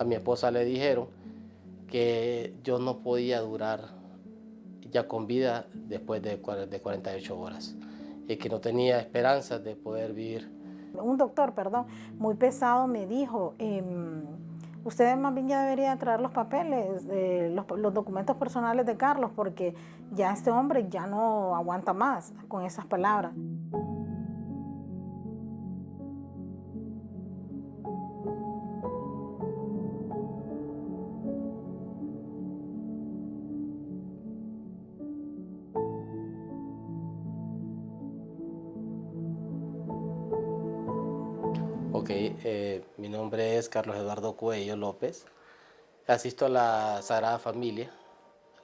a mi esposa le dijeron que yo no podía durar ya con vida después de 48 horas y que no tenía esperanzas de poder vivir. Un doctor, perdón, muy pesado me dijo, usted más bien ya debería traer los papeles, los documentos personales de Carlos, porque ya este hombre ya no aguanta más con esas palabras. Ok, mi nombre es Carlos Eduardo Cuello López. Asisto a la Sagrada Familia,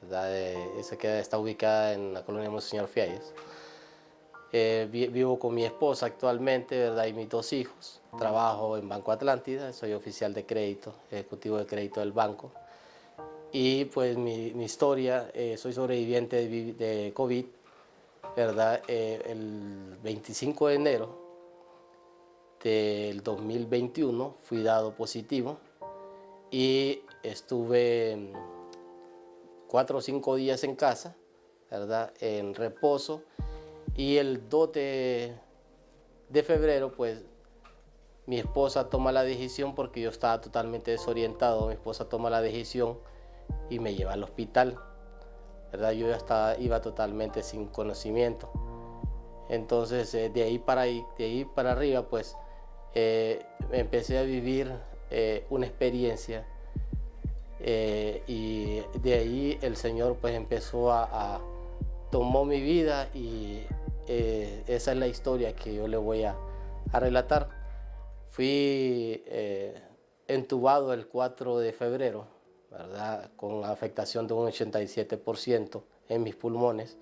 ¿verdad? Esa que está ubicada en la colonia Monseñor Fialles. Vivo con mi esposa actualmente, ¿verdad? Y mis dos hijos. Trabajo en Banco Atlántida, soy oficial de crédito, ejecutivo de crédito del banco. Y pues mi historia, soy sobreviviente de COVID, ¿verdad? El 25 de enero del 2021 fui dado positivo y estuve 4 o 5 días en casa, ¿verdad? En reposo, y el 2 de febrero pues mi esposa toma la decisión, porque yo estaba totalmente desorientado. Mi esposa toma la decisión y me lleva al hospital, ¿verdad? Yo ya iba totalmente sin conocimiento. Entonces de ahí para arriba pues empecé a vivir una experiencia, y de ahí el Señor pues empezó tomó mi vida, y esa es la historia que yo le voy a relatar. Fui entubado el 4 de febrero, ¿verdad? Con afectación de un 87% en mis pulmones.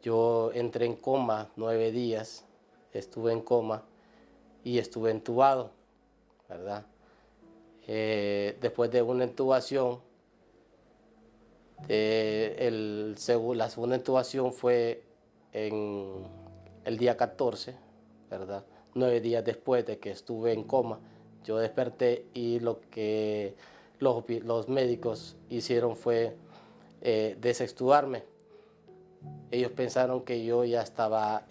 Yo entré en coma 9 días, estuve en coma y estuve entubado, ¿verdad? Después de una intubación, la segunda intubación fue en el día 14, ¿verdad? 9 días después de que estuve en coma, yo desperté, y lo que los médicos hicieron fue desextubarme. Ellos pensaron que yo ya estaba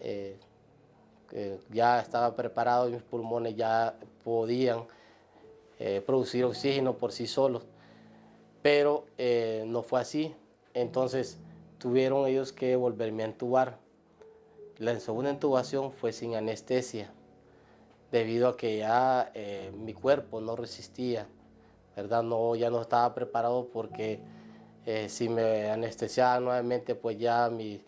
preparado, y mis pulmones ya podían producir oxígeno por sí solos, pero no fue así. Entonces tuvieron ellos que volverme a entubar. La segunda intubación fue sin anestesia, debido a que ya mi cuerpo no resistía, ¿verdad? No, ya no estaba preparado, porque si me anestesiaban nuevamente, pues ya mi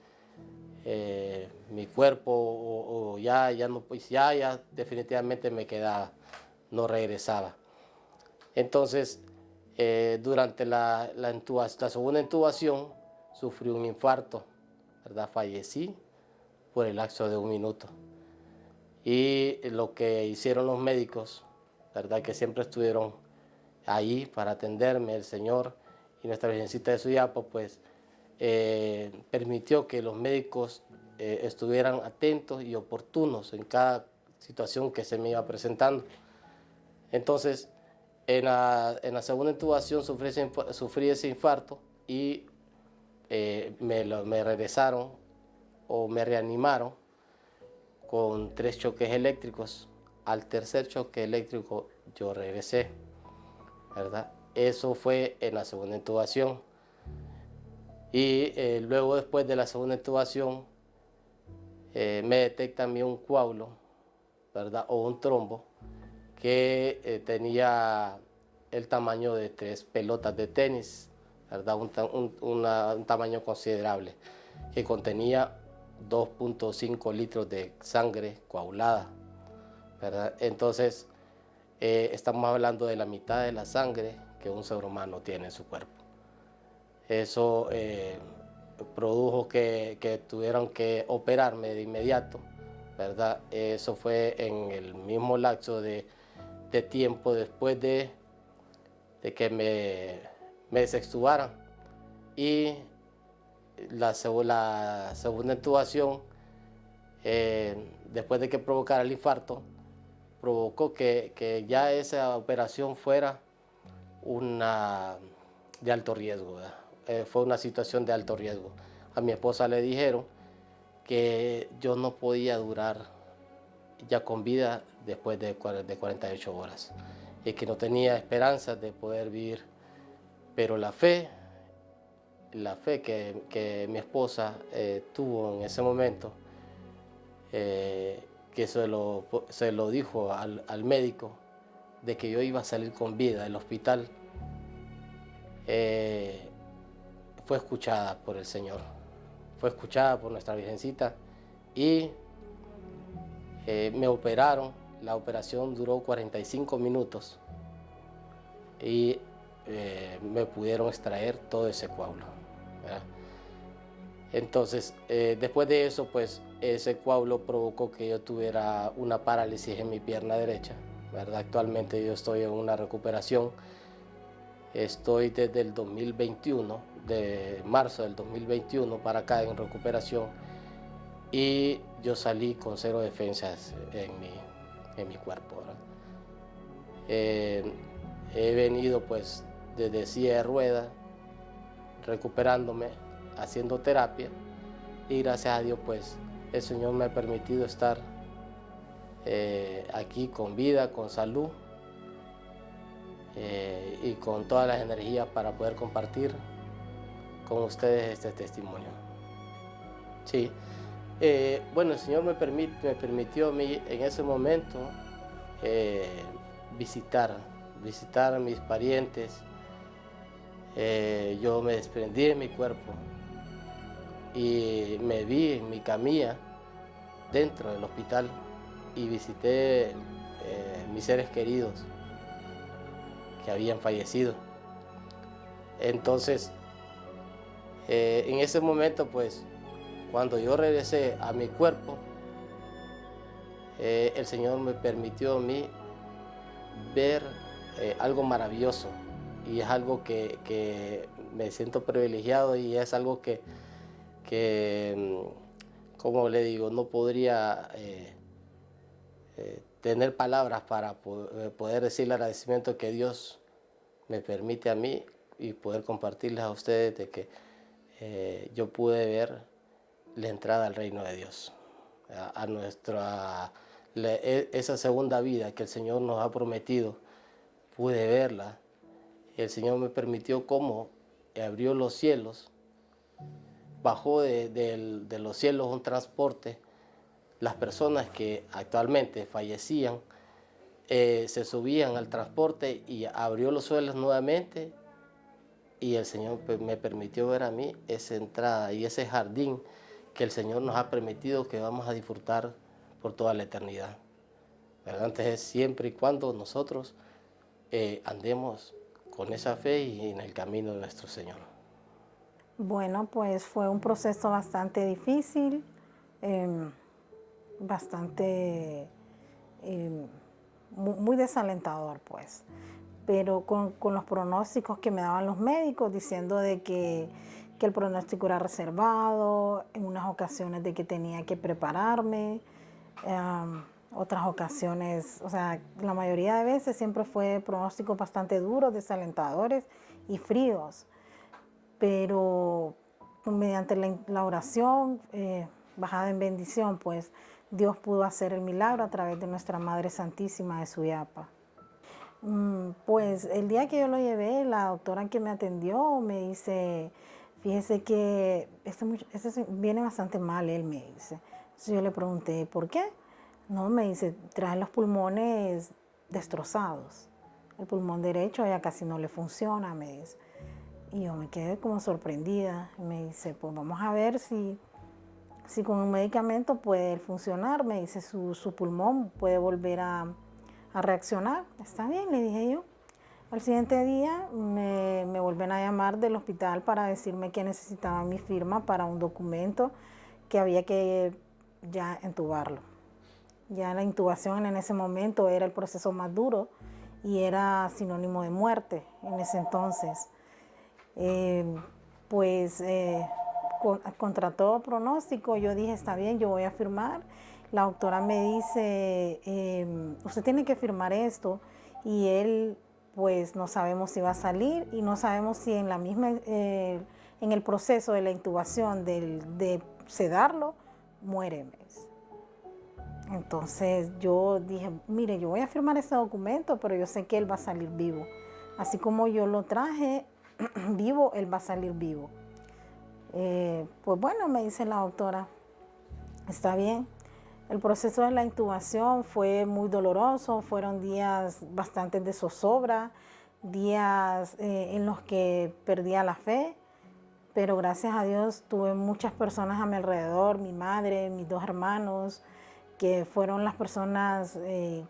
cuerpo o ya no, pues ya definitivamente me quedaba, no regresaba. Entonces, durante la segunda intubación, sufrí un infarto, ¿verdad? Fallecí por el lapso de 1 minuto. Y lo que hicieron los médicos, ¿verdad? Que siempre estuvieron ahí para atenderme, el Señor y nuestra Virgencita de Suyapa, pues permitió que los médicos estuvieran atentos y oportunos en cada situación que se me iba presentando. Entonces, en la segunda intubación sufrí ese infarto, y me regresaron o me reanimaron con 3 choques eléctricos. Al tercer choque eléctrico yo regresé, ¿verdad? Eso fue en la segunda intubación. Y luego, después de la segunda intubación, me detectan a mí un coágulo, ¿verdad? O un trombo que tenía el tamaño de 3 pelotas de tenis, ¿verdad? Un tamaño considerable, que contenía 2.5 litros de sangre coagulada, ¿verdad? Entonces, estamos hablando de la mitad de la sangre que un ser humano tiene en su cuerpo. Eso produjo que tuvieron que operarme de inmediato, ¿verdad? Eso fue en el mismo lapso de tiempo después de que me desextubaran. Y la segunda intubación, después de que provocara el infarto, provocó que ya esa operación fuera de alto riesgo, ¿verdad? Fue una situación de alto riesgo. A mi esposa le dijeron que yo no podía durar ya con vida después de 48 horas y que no tenía esperanza de poder vivir. Pero la fe que mi esposa tuvo en ese momento, que se lo dijo al médico, de que yo iba a salir con vida del hospital, fue escuchada por el Señor, fue escuchada por nuestra Virgencita y me operaron. La operación duró 45 minutos y me pudieron extraer todo ese coágulo, ¿verdad? Entonces, después de eso, pues ese coágulo provocó que yo tuviera una parálisis en mi pierna derecha, ¿verdad? Actualmente yo estoy en una recuperación. Estoy desde el 2021, de marzo del 2021 para acá en recuperación, y yo salí con 0 defensas en mi cuerpo, ¿verdad? He venido pues desde silla de ruedas, recuperándome, haciendo terapia, y gracias a Dios pues el Señor me ha permitido estar aquí con vida, con salud, y con todas las energías para poder compartir con ustedes este testimonio. Sí, bueno, el Señor me permitió a mí en ese momento visitar a mis parientes. Yo me desprendí de mi cuerpo y me vi en mi camilla dentro del hospital y visité mis seres queridos que habían fallecido. Entonces, en ese momento, pues, cuando yo regresé a mi cuerpo, el Señor me permitió a mí ver algo maravilloso, y es algo que me siento privilegiado, y es algo que como le digo, no podría tener palabras para poder decir el agradecimiento que Dios me permite a mí y poder compartirles a ustedes de que yo pude ver la entrada al reino de Dios, esa segunda vida que el Señor nos ha prometido. Pude verla. El Señor me permitió cómo abrió los cielos, bajó de los cielos un transporte. Las personas que actualmente fallecían se subían al transporte y abrió los suelos nuevamente, y el Señor me permitió ver a mí esa entrada y ese jardín que el Señor nos ha permitido que vamos a disfrutar por toda la eternidad, ¿verdad? Entonces, siempre y cuando nosotros andemos con esa fe y en el camino de nuestro Señor. Bueno, pues fue un proceso bastante difícil, bastante muy desalentador, pues. Pero con los pronósticos que me daban los médicos, diciendo de que el pronóstico era reservado, en unas ocasiones de que tenía que prepararme, otras ocasiones, o sea, la mayoría de veces siempre fue pronósticos bastante duros, desalentadores y fríos. Pero mediante la oración, bajada en bendición, pues Dios pudo hacer el milagro a través de nuestra Madre Santísima de Suyapa. Pues el día que yo lo llevé, la doctora que me atendió me dice, fíjese que este viene bastante mal, él me dice. Entonces yo le pregunté, ¿por qué? No, me dice, trae los pulmones destrozados. El pulmón derecho ya casi no le funciona, me dice. Y yo me quedé como sorprendida. Me dice, pues vamos a ver si con un medicamento puede funcionar. Me dice, su pulmón puede volver a reaccionar. Está bien, le dije yo. Al siguiente día me vuelven a llamar del hospital para decirme que necesitaban mi firma para un documento que había que ya entubarlo. Ya la intubación en ese momento era el proceso más duro y era sinónimo de muerte en ese entonces. Contra todo pronóstico, yo dije, está bien, yo voy a firmar. La doctora me dice, usted tiene que firmar esto, y él pues no sabemos si va a salir y no sabemos si en la misma, en el proceso de la intubación de sedarlo, muere. Entonces yo dije, mire, yo voy a firmar ese documento, pero yo sé que él va a salir vivo. Así como yo lo traje vivo, él va a salir vivo. Pues bueno, me dice la doctora, está bien. El proceso de la intubación fue muy doloroso, fueron días bastante de zozobra, días en los que perdía la fe, pero gracias a Dios tuve muchas personas a mi alrededor, mi madre, mis 2 hermanos, que fueron las personas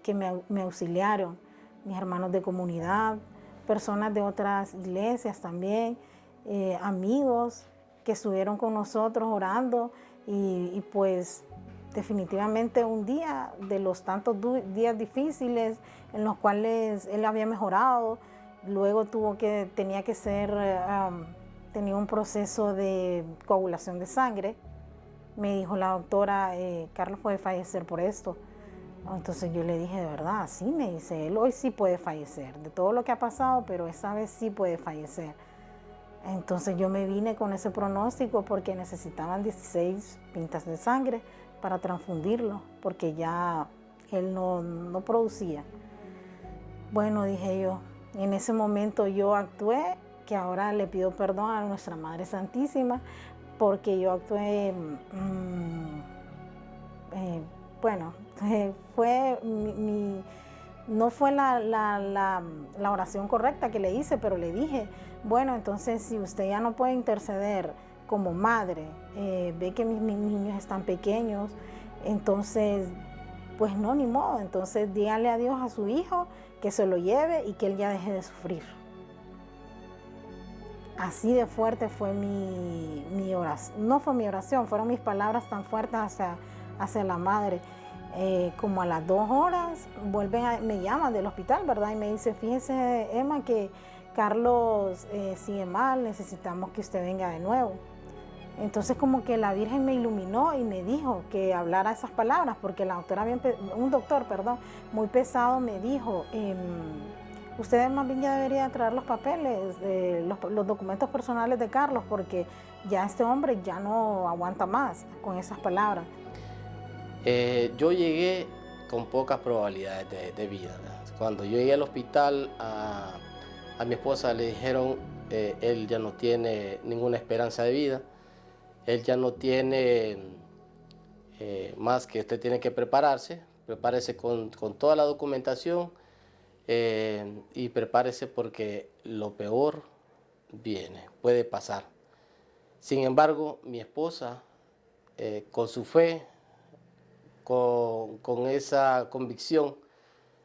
que me auxiliaron, mis hermanos de comunidad, personas de otras iglesias también, amigos que estuvieron con nosotros orando y pues definitivamente un día de los tantos días difíciles en los cuales él había mejorado, luego tenía un proceso de coagulación de sangre. Me dijo la doctora, Carlos puede fallecer por esto. Entonces yo le dije, de verdad, sí, me dice, él hoy sí puede fallecer, de todo lo que ha pasado, pero esa vez sí puede fallecer. Entonces yo me vine con ese pronóstico porque necesitaban 16 pintas de sangre para transfundirlo, porque ya él no producía. Bueno, dije yo, en ese momento yo actué, que ahora le pido perdón a nuestra Madre Santísima, porque yo actué, fue no fue la oración correcta que le hice, pero le dije, bueno, entonces si usted ya no puede interceder como madre, ve que mis niños están pequeños, entonces, pues no, ni modo, entonces dígale a Dios a su hijo que se lo lleve y que él ya deje de sufrir. Así de fuerte fue mi oración, no fue mi oración, fueron mis palabras tan fuertes hacia la madre. Como a las 2 horas me llaman del hospital, ¿verdad? Y me dice, fíjese, Emma, que Carlos sigue mal, necesitamos que usted venga de nuevo. Entonces como que la Virgen me iluminó y me dijo que hablara esas palabras, porque un doctor muy pesado me dijo, usted más bien ya debería traer los papeles, los documentos personales de Carlos, porque ya este hombre ya no aguanta más con esas palabras. Yo llegué con pocas probabilidades de vida, ¿verdad? Cuando yo llegué al hospital, a mi esposa le dijeron, él ya no tiene ninguna esperanza de vida, él ya no tiene más que usted tiene que prepárese con toda la documentación y prepárese porque lo peor viene, puede pasar. Sin embargo, mi esposa, con su fe, con esa convicción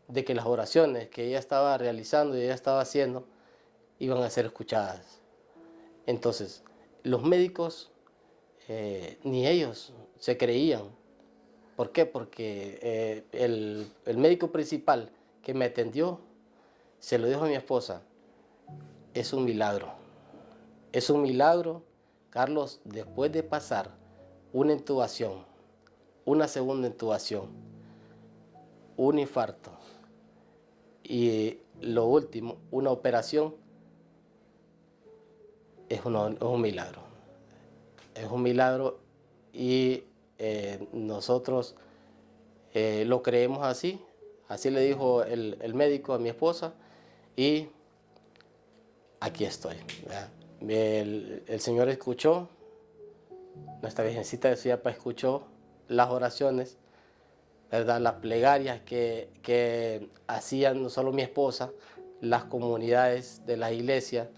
de que las oraciones que ella estaba realizando y ella estaba haciendo iban a ser escuchadas. Entonces, los médicos, ni ellos se creían. ¿Por qué? Porque el médico principal que me atendió se lo dijo a mi esposa, es un milagro. Es un milagro, Carlos, después de pasar una intubación, una segunda intubación, un infarto y lo último, una operación, es un milagro. Es un milagro y nosotros lo creemos así. Así le dijo el médico a mi esposa y aquí estoy. El Señor escuchó, nuestra Virgencita de Suyapa escuchó las oraciones, ¿verdad? Las plegarias que hacían no solo mi esposa, las comunidades de la iglesia,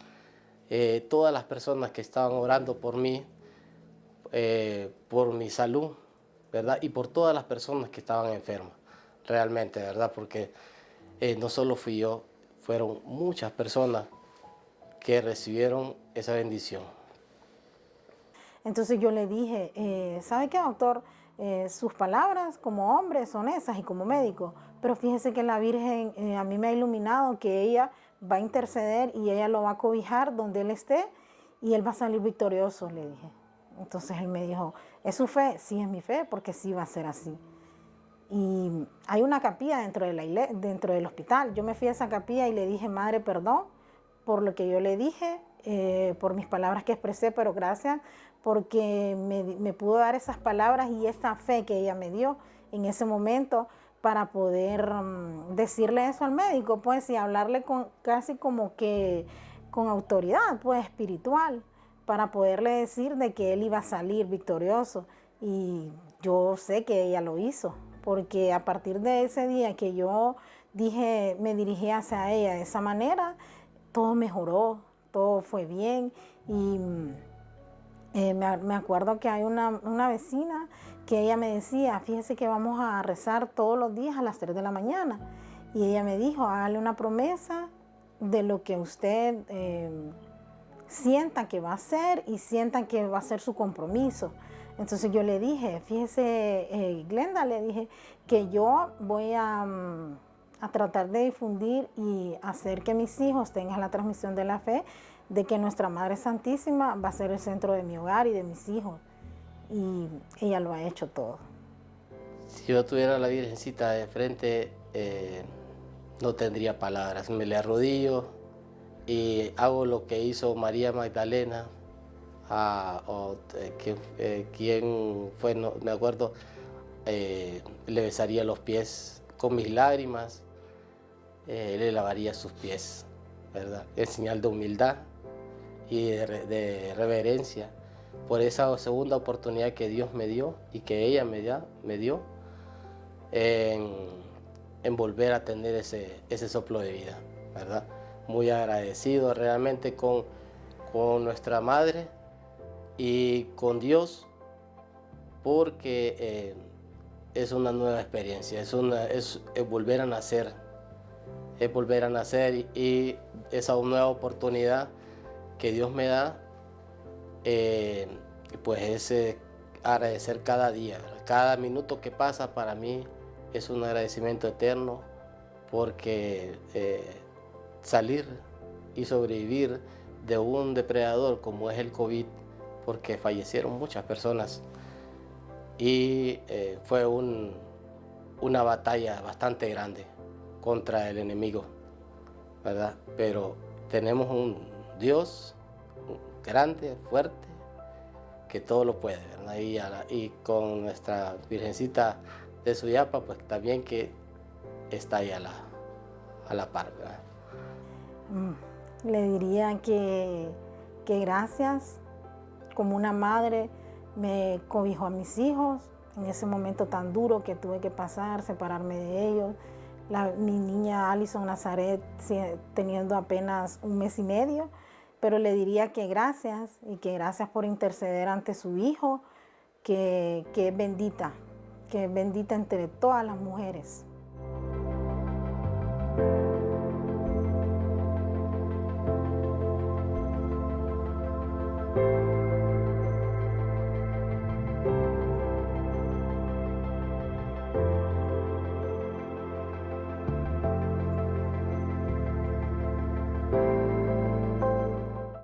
todas las personas que estaban orando por mí, por mi salud, ¿verdad? Y por todas las personas que estaban enfermas, realmente, ¿verdad? Porque no solo fui yo, fueron muchas personas que recibieron esa bendición. Entonces yo le dije, ¿sabe qué, doctor? Sus palabras como hombre son esas y como médico, pero fíjese que la Virgen a mí me ha iluminado que ella va a interceder y ella lo va a cobijar donde él esté y él va a salir victorioso, le dije. Entonces él me dijo, ¿es su fe? Sí, es mi fe, porque sí va a ser así. y hay una capilla dentro dentro del hospital. Yo me fui a esa capilla y le dije, Madre, perdón por lo que yo le dije, por mis palabras que expresé, pero gracias porque me pudo dar esas palabras y esa fe que ella me dio en ese momento para poder decirle eso al médico, pues, y hablarle casi como que con autoridad, pues, espiritual, para poderle decir de que él iba a salir victorioso. Y yo sé que ella lo hizo, porque a partir de ese día que yo me dirigí hacia ella de esa manera, todo mejoró, todo fue bien. Y me acuerdo que hay una vecina que ella me decía, fíjese que vamos a rezar todos los días a las 3 de la mañana. Y ella me dijo, hágale una promesa de lo que usted sienta que va a hacer y sienta que va a ser su compromiso. Entonces yo le dije, fíjese, Glenda, le dije que yo voy a tratar de difundir y hacer que mis hijos tengan la transmisión de la fe, de que nuestra Madre Santísima va a ser el centro de mi hogar y de mis hijos. Y ella lo ha hecho todo. Si yo tuviera a la Virgencita de frente, no tendría palabras. Me le arrodillo y hago lo que hizo María Magdalena, quien fue, no me acuerdo, le besaría los pies con mis lágrimas, le lavaría sus pies, ¿verdad? En señal de humildad y de reverencia por esa segunda oportunidad que Dios me dio y que ella me dio en volver a tener ese soplo de vida, ¿verdad? Muy agradecido realmente con nuestra Madre y con Dios, porque es una nueva experiencia, es volver a nacer, y esa nueva oportunidad que Dios me da, pues es agradecer cada día, ¿verdad? Cada minuto que pasa para mí es un agradecimiento eterno, porque salir y sobrevivir de un depredador como es el COVID, porque fallecieron muchas personas y fue una batalla bastante grande contra el enemigo, ¿verdad? Pero tenemos un Dios grande, fuerte, que todo lo puede, ¿verdad? Y con nuestra Virgencita de Suyapa, pues también que está ahí a la par, ¿verdad? Le diría que gracias, como una madre me cobijó a mis hijos en ese momento tan duro que tuve que pasar, separarme de ellos. Mi niña Alison Nazaret teniendo apenas 1 mes y medio, pero le diría que gracias y que gracias por interceder ante su hijo, que es bendita entre todas las mujeres.